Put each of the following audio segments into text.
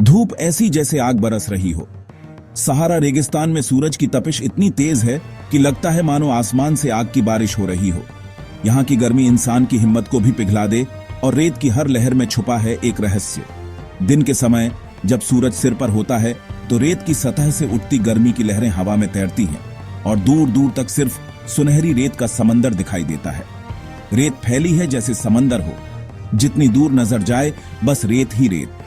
धूप ऐसी जैसे आग बरस रही हो। सहारा रेगिस्तान में सूरज की तपिश इतनी तेज है कि लगता है मानो आसमान से आग की बारिश हो रही हो। यहाँ की गर्मी इंसान की हिम्मत को भी पिघला दे और रेत की हर लहर में छुपा है एक रहस्य। दिन के समय जब सूरज सिर पर होता है तो रेत की सतह से उठती गर्मी की लहरें हवा में तैरती हैं और दूर दूर तक सिर्फ सुनहरी रेत का समंदर दिखाई देता है। रेत फैली है जैसे समंदर हो, जितनी दूर नजर जाए बस रेत ही रेत।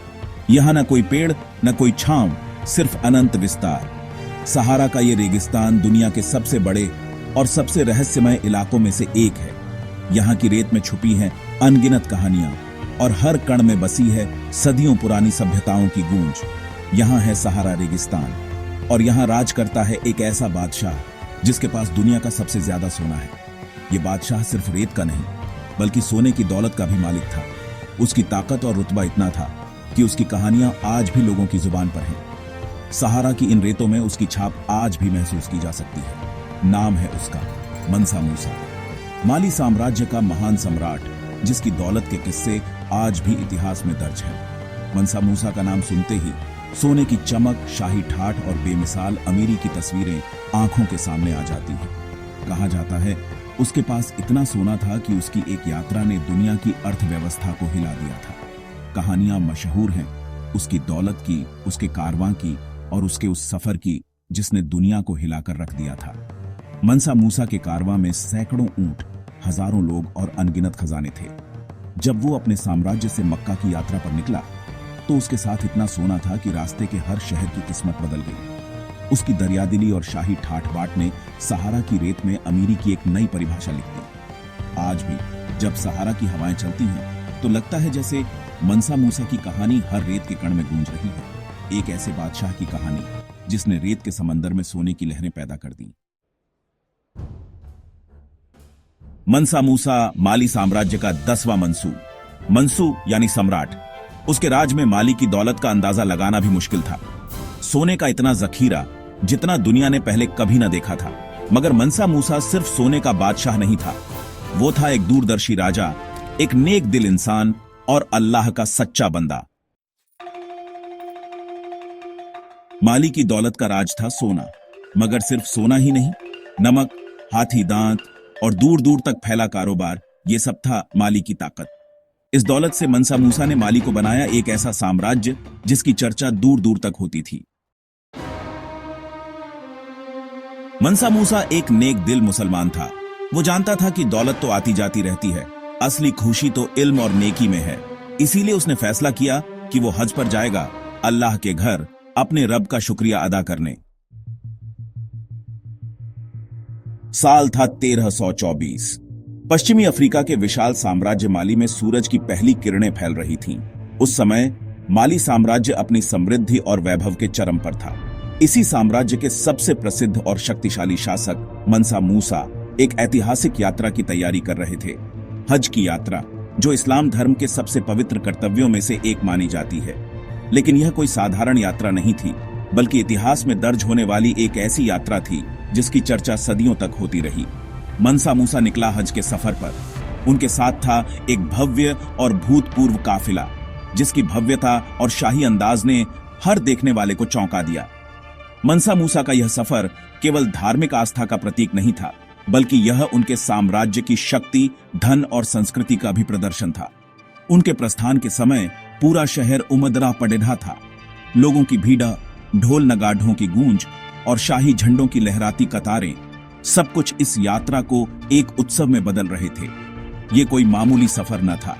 यहाँ न कोई पेड़ न कोई छांव, सिर्फ अनंत विस्तार। सहारा का ये रेगिस्तान दुनिया के सबसे बड़े और सबसे रहस्यमय इलाकों में से एक है। यहाँ की रेत में छुपी हैं अनगिनत कहानियां और हर कण में बसी है सदियों पुरानी सभ्यताओं की गूंज। यहाँ है सहारा रेगिस्तान और यहाँ राज करता है एक ऐसा बादशाह जिसके पास दुनिया का सबसे ज्यादा सोना है। ये बादशाह सिर्फ रेत का नहीं बल्कि सोने की दौलत का भी मालिक था। उसकी ताकत और रुतबा इतना था कि उसकी कहानियां आज भी लोगों की जुबान पर हैं। सहारा की इन रेतों में उसकी छाप आज भी महसूस की जा सकती है। नाम है उसका मंसा मूसा, माली साम्राज्य का महान सम्राट जिसकी दौलत के किस्से आज भी इतिहास में दर्ज हैं। मंसा मूसा का नाम सुनते ही सोने की चमक, शाही ठाठ और बेमिसाल अमीरी की तस्वीरें आंखों के सामने आ जाती हैं। कहा जाता है उसके पास इतना सोना था कि उसकी एक यात्रा ने दुनिया की अर्थव्यवस्था को हिला दिया था। कहानियां मशहूर हैं उसकी दौलत की, उसके कारवां की और उसके उस सफर की जिसने दुनिया को हिलाकर रख दिया था। मंसा मूसा के कारवां में सैकड़ों ऊंट, हजारों लोग और अनगिनत खजाने थे। जब वो अपने साम्राज्य से मक्का की यात्रा पर निकला तो उसके साथ इतना सोना था कि रास्ते के हर शहर की किस्मत बदल गई। उसकी दरियादिली और शाही ठाठ बाट ने सहारा की रेत में अमीरी की एक नई परिभाषा लिख दी। आज भी जब सहारा की हवाएं चलती हैं तो लगता है जैसे मंसा मूसा की कहानी हर रेत के कण में गूंज रही है। एक ऐसे बादशाह की कहानी जिसने रेत के समंदर में सोने की लहरें पैदा कर दी। मंसा मूसा माली साम्राज्य का 10वां मंसू। मंसू यानी सम्राट। उसके राज में माली की दौलत का अंदाजा लगाना भी मुश्किल था। सोने का इतना जखीरा जितना दुनिया ने पहले कभी न देखा था। मगर मंसा मूसा सिर्फ सोने का बादशाह नहीं था, वो था एक दूरदर्शी राजा, एक नेक दिल इंसान और अल्लाह का सच्चा बंदा। माली की दौलत का राज था सोना, मगर सिर्फ सोना ही नहीं, नमक, हाथी दांत और दूर दूर तक फैला कारोबार, ये सब था माली की ताकत। इस दौलत से मंसा मूसा ने माली को बनाया एक ऐसा साम्राज्य जिसकी चर्चा दूर दूर तक होती थी। मंसा मूसा एक नेक दिल मुसलमान था। वो जानता था कि दौलत तो आती जाती रहती है, असली खुशी तो इल्म और नेकी में है। इसीलिए उसने फैसला किया कि वो हज पर जाएगा, अल्लाह के घर अपने रब का शुक्रिया अदा करने। साल था 1324। पश्चिमी अफ्रीका के विशाल साम्राज्य माली में सूरज की पहली किरणें फैल रही थीं। उस समय माली साम्राज्य अपनी समृद्धि और वैभव के चरम पर था। इसी साम्राज्य के सबसे प्रसिद्ध और शक्तिशाली शासक मंसा मूसा एक ऐतिहासिक यात्रा की तैयारी कर रहे थे। हज की यात्रा, जो इस्लाम धर्म के सबसे पवित्र कर्तव्यों में से एक मानी जाती है। लेकिन यह कोई साधारण यात्रा नहीं थी, बल्कि इतिहास में दर्ज होने वाली एक ऐसी यात्रा थी जिसकी चर्चा सदियों तक होती रही। मंसा मूसा निकला हज के सफर पर। उनके साथ था एक भव्य और भूतपूर्व काफिला, जिसकी भव्यता और शाही अंदाज ने हर देखने वाले को चौंका दिया। मंसा मूसा का यह सफर केवल धार्मिक आस्था का प्रतीक नहीं था, बल्कि यह उनके साम्राज्य की शक्ति, धन और संस्कृति का भी प्रदर्शन था। उनके प्रस्थान के समय पूरा शहर उमदरा पड़ेढ़ा था। लोगों की भीड़, ढोल नगाढ़ों की गूंज और शाही झंडों की लहराती कतारें, सब कुछ इस यात्रा को एक उत्सव में बदल रहे थे। यह कोई मामूली सफर न था,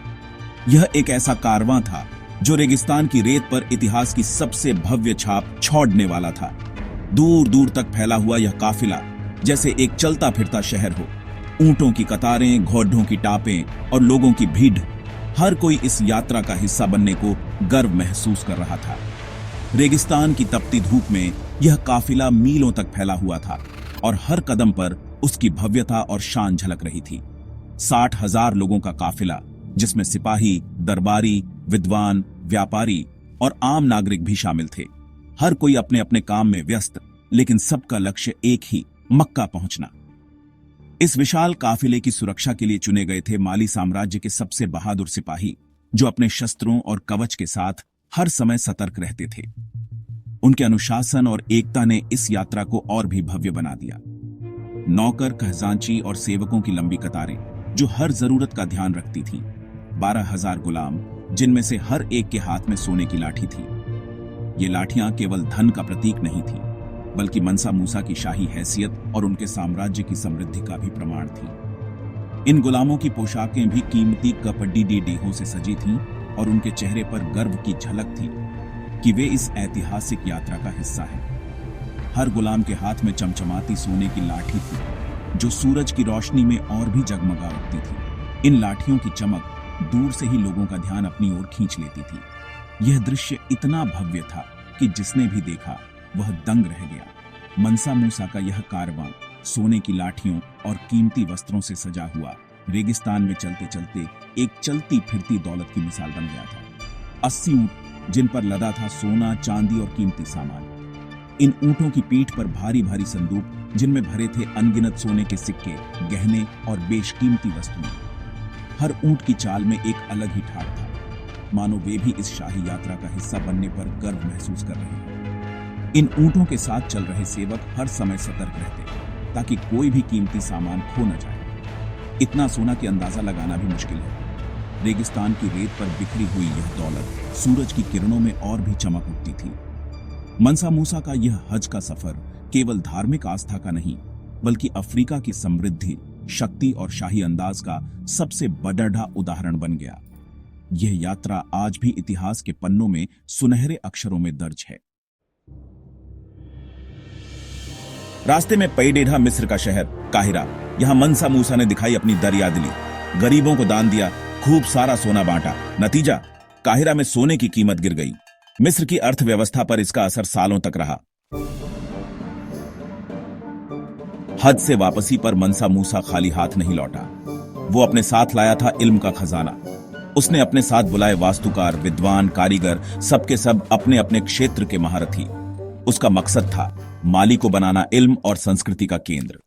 यह एक ऐसा कारवां था जो रेगिस्तान की रेत पर इतिहास की सबसे भव्य छाप छोड़ने वाला था। दूर दूर तक फैला हुआ यह काफिला जैसे एक चलता फिरता शहर हो। ऊंटों की कतारें, घोड़ों की टापें और लोगों की भीड़, हर कोई इस यात्रा का हिस्सा बनने को गर्व महसूस कर रहा था। रेगिस्तान की तपती धूप में यह काफिला मीलों तक फैला हुआ था और हर कदम पर उसकी भव्यता और शान झलक रही थी। 60,000 लोगों का काफिला, जिसमें सिपाही, दरबारी, विद्वान, व्यापारी और आम नागरिक भी शामिल थे। हर कोई अपने अपने काम में व्यस्त, लेकिन सबका लक्ष्य एक ही, मक्का पहुंचना। इस विशाल काफिले की सुरक्षा के लिए चुने गए थे माली साम्राज्य के सबसे बहादुर सिपाही, जो अपने शस्त्रों और कवच के साथ हर समय सतर्क रहते थे। उनके अनुशासन और एकता ने इस यात्रा को और भी भव्य बना दिया। नौकर, खजांची और सेवकों की लंबी कतारें जो हर जरूरत का ध्यान रखती थीं। 12,000 गुलाम, जिनमें से हर एक के हाथ में सोने की लाठी थी। ये लाठियां केवल धन का प्रतीक नहीं थी, बल्कि मनसा मूसा की शाही हैसियत और उनके साम्राज्य की समृद्धि का भी प्रमाण थी। इन गुलामों की पोशाकें भी कीमती कपड़ी डेहों से सजी थीं और उनके चेहरे पर गर्व की झलक थी कि वे इस ऐतिहासिक यात्रा का हिस्सा हैं। हर गुलाम के हाथ में चमचमाती सोने की लाठी थी जो सूरज की रोशनी में और भी जगमगा उठती थी। इन लाठियों की चमक दूर से ही लोगों का ध्यान अपनी ओर खींच लेती थी। यह दृश्य इतना भव्य था कि जिसने भी देखा वह दंग रह गया। मनसा मूसा का यह कारवां सोने की लाठियों और कीमती वस्त्रों से सजा हुआ रेगिस्तान में चलते चलते एक चलती फिरती दौलत की मिसाल बन गया था। 80 ऊंट जिन पर लदा था सोना, चांदी और कीमती सामान। इन ऊंटों की पीठ पर भारी भारी संदूक जिनमें भरे थे अनगिनत सोने के सिक्के, गहने और बेशकीमती वस्तुएं। हर ऊंट की चाल में एक अलग ही ठाठ था, मानो वे भी इस शाही यात्रा का हिस्सा बनने पर गर्व महसूस कर रहे हैं। इन ऊंटों के साथ चल रहे सेवक हर समय सतर्क रहते ताकि कोई भी कीमती सामान खो न जाए। इतना सोना कि अंदाजा लगाना भी मुश्किल है। रेगिस्तान की रेत पर बिखरी हुई यह दौलत सूरज की किरणों में और भी चमक उठती थी। मनसा मूसा का यह हज का सफर केवल धार्मिक आस्था का नहीं, बल्कि अफ्रीका की समृद्धि, शक्ति और शाही अंदाज का सबसे बड़ा उदाहरण बन गया। यह यात्रा आज भी इतिहास के पन्नों में सुनहरे अक्षरों में दर्ज है। रास्ते में पैडेढ़ा मिस्र का शहर काहिरा। यहां मनसा मूसा ने दिखाई अपनी दरियादिली, गरीबों को दान दिया, खूब सारा सोना बांटा। नतीजा, काहिरा में सोने की कीमत गिर गई। मिस्र की अर्थव्यवस्था पर इसका असर सालों तक रहा। हज से वापसी पर मनसा मूसा खाली हाथ नहीं लौटा। वो अपने साथ लाया था इल्म का खजाना। उसने अपने साथ बुलाए वास्तुकार, विद्वान, कारीगर, सबके सब अपने अपने क्षेत्र के महारथी। उसका मकसद था माली को बनाना इल्म और संस्कृति का केंद्र।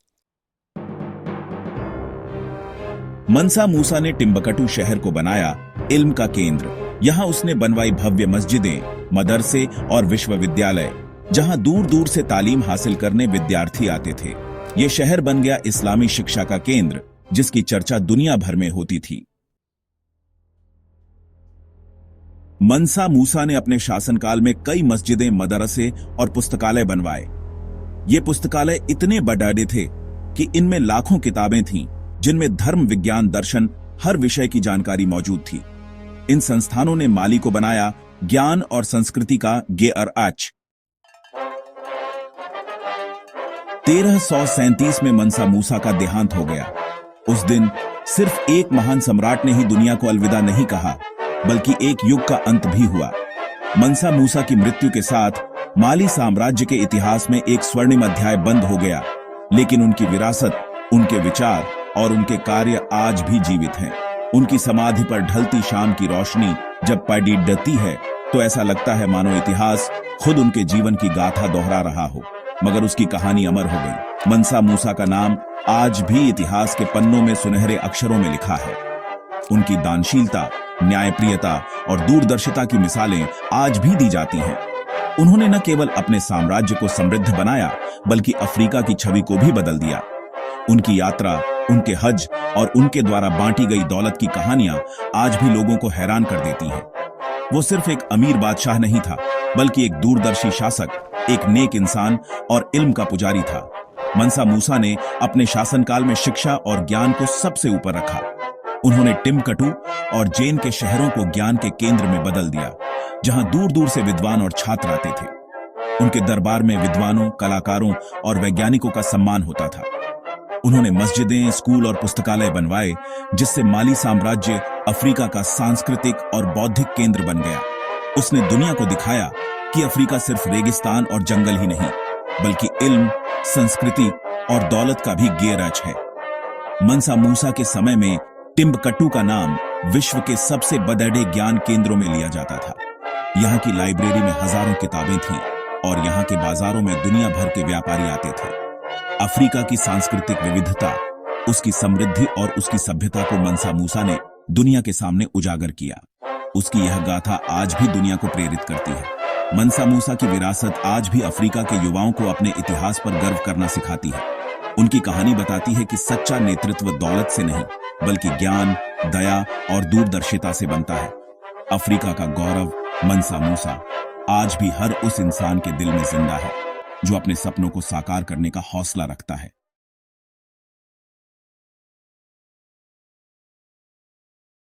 मनसा मूसा ने टिम्बकटू शहर को बनाया इल्म का केंद्र। यहां उसने बनवाई भव्य मस्जिदें, मदरसे और विश्वविद्यालय, जहां दूर दूर से तालीम हासिल करने विद्यार्थी आते थे। यह शहर बन गया इस्लामी शिक्षा का केंद्र, जिसकी चर्चा दुनिया भर में होती थी। मनसा मूसा ने अपने शासनकाल में कई मस्जिदें, मदरसे और पुस्तकालय बनवाए। ये पुस्तकालय इतने बड़े थे कि इनमें लाखों किताबें थीं, जिनमें धर्म, विज्ञान, दर्शन, हर विषय की जानकारी मौजूद थी। इन संस्थानों ने माली को बनाया ज्ञान और संस्कृति का गेअरआच। 1337 में मनसा मूसा का देहांत हो गया। उस दिन सिर्फ एक महान सम्राट ने ही दुनिया को अलविदा नहीं कहा, बल्कि एक युग का अंत भी हुआ। मनसा मूसा की मृत्यु के साथ माली साम्राज्य के इतिहास में एक स्वर्णिम अध्याय बंद हो गया, लेकिन उनकी विरासत, उनके विचार और उनके कार्य आज भी जीवित हैं। उनकी समाधि पर ढलती शाम की रोशनी जब पड़ती है तो ऐसा लगता है मानो इतिहास खुद उनके जीवन की गाथा दोहरा रहा हो, मगर उसकी कहानी अमर हो गई। मनसा मूसा का नाम आज भी इतिहास के पन्नों में सुनहरे अक्षरों में लिखा है। उनकी दानशीलता, न्यायप्रियता और दूरदर्शिता की मिसालें आज भी दी जाती हैं। उन्होंने न केवल अपने साम्राज्य को समृद्ध बनाया, बल्कि अफ्रीका की छवि को भी बदल दिया। उनकी यात्रा, उनके हज और उनके द्वारा बांटी गई दौलत की कहानियां आज भी लोगों को हैरान कर देती हैं। वो सिर्फ एक अमीर बादशाह नहीं था, बल्कि एक दूरदर्शी शासक, एक नेक इंसान और इल्म का पुजारी था। मनसा मूसा ने अपने शासनकाल में शिक्षा और ज्ञान को सबसे ऊपर रखा। उन्होंने टिम्बकटू और जेन के शहरों को ज्ञान के केंद्र में बदल दिया, जहां दूर दूर से विद्वान और छात्र आते थे। उनके दरबार में विद्वानों, कलाकारों और वैज्ञानिकों का सम्मान होता था। उन्होंने मस्जिदें, स्कूल और पुस्तकालय बनवाए, जिससे माली साम्राज्य अफ्रीका का सांस्कृतिक और बौद्धिक केंद्र बन गया। उसने दुनिया को दिखाया कि अफ्रीका सिर्फ रेगिस्तान और जंगल ही नहीं, बल्कि इल्म, संस्कृति और दौलत का भी गेअरआच है। मनसा मूसा के समय में टिम्बकटू का नाम विश्व के सबसे बड़े ज्ञान केंद्रों में लिया जाता था। यहाँ की लाइब्रेरी में हजारों किताबें थीं और यहाँ के बाजारों में दुनिया भर के व्यापारी आते थे। अफ्रीका की सांस्कृतिक विविधता, उसकी समृद्धि और उसकी सभ्यता को मनसा मूसा ने दुनिया के सामने उजागर किया। उसकी यह गाथा आज भी दुनिया को प्रेरित करती है। मनसा मूसा की विरासत आज भी अफ्रीका के युवाओं को अपने इतिहास पर गर्व करना सिखाती है। उनकी कहानी बताती है कि सच्चा नेतृत्व दौलत से नहीं, बल्कि ज्ञान, दया और दूरदर्शिता से बनता है। अफ्रीका का गौरव मनसा मूसा आज भी हर उस इंसान के दिल में जिंदा है जो अपने सपनों को साकार करने का हौसला रखता है।